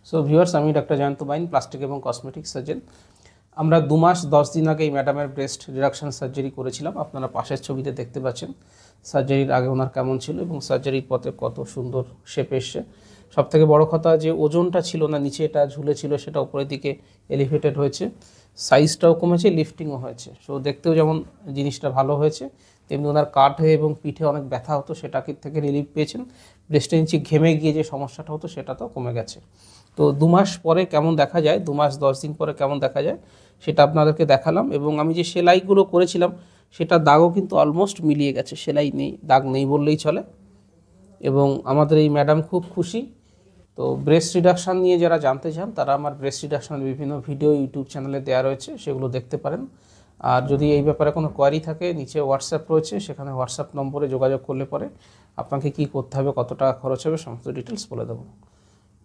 So viewers, আমি doctor Jayanta বাইন, plastic এবং cosmetic surgeon. আমরা 2 মাস 10 দিন আগে এই ম্যাডামের ব্রেস্ট রিডাকশন সার্জারি করেছিলাম। আপনারা পাশের ছবিতে দেখতে পাচ্ছেন সার্জারির আগে ওনার কেমন ছিল এবং সার্জারির পথে কত সুন্দর শেপ এসছে। সবথেকে বড় কথা যে ওজনটা ছিল না, নিচে এটা ঝুলে ছিল, সেটা উপরের দিকে এলিভেটেড হয়েছে, সাইজটাও কমেছে, লিফটিংও হয়েছে। সো দেখতেও যেমন জিনিসটা ভালো হয়েছে, তেমনি ওনার কাঁধে এবং পিঠে অনেক ব্যথা হতো, সেটা থেকে রিলিফ পেয়েছেন। ব্রেস্টের নিচে ঘেমে গিয়ে যে সমস্যাটা হতো সেটা তো কমে গেছে। তো 2 মাস পরে কেমন দেখা যায়, 2 মাস 10 দিন পরে কেমন দেখা যায় সেটা আপনাদেরকে দেখালাম। এবং আমি যে সেলাইগুলো করেছিলাম সেটা দাগও কিন্তু অলমোস্ট মিলিয়ে গেছে, সেলাই নেই, দাগ নেই বললেই চলে। এবং আমাদের এই ম্যাডাম খুব খুশি। তো ব্রেস্ট রিডাকশান নিয়ে যারা জানতে চান তারা আমার ব্রেস্ট রিডাকশানের বিভিন্ন ভিডিও ইউটিউব চ্যানেলে দেওয়া রয়েছে, সেগুলো দেখতে পারেন। আর যদি এই ব্যাপারে কোনো কোয়ারি থাকে, নিচে হোয়াটসঅ্যাপ রয়েছে, সেখানে হোয়াটসঅ্যাপ নম্বরে যোগাযোগ করলে পরে আপনাকে কী করতে হবে, কত টাকা খরচ হবে, সমস্ত ডিটেলস বলে দেবো।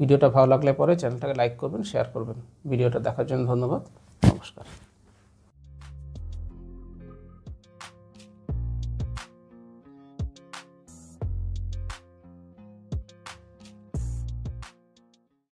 ভিডিওটা ভালো লাগলে পরে চ্যানেলটাকে লাইক করবেন, শেয়ার করবেন। ভিডিওটা দেখার জন্য ধন্যবাদ, নমস্কার।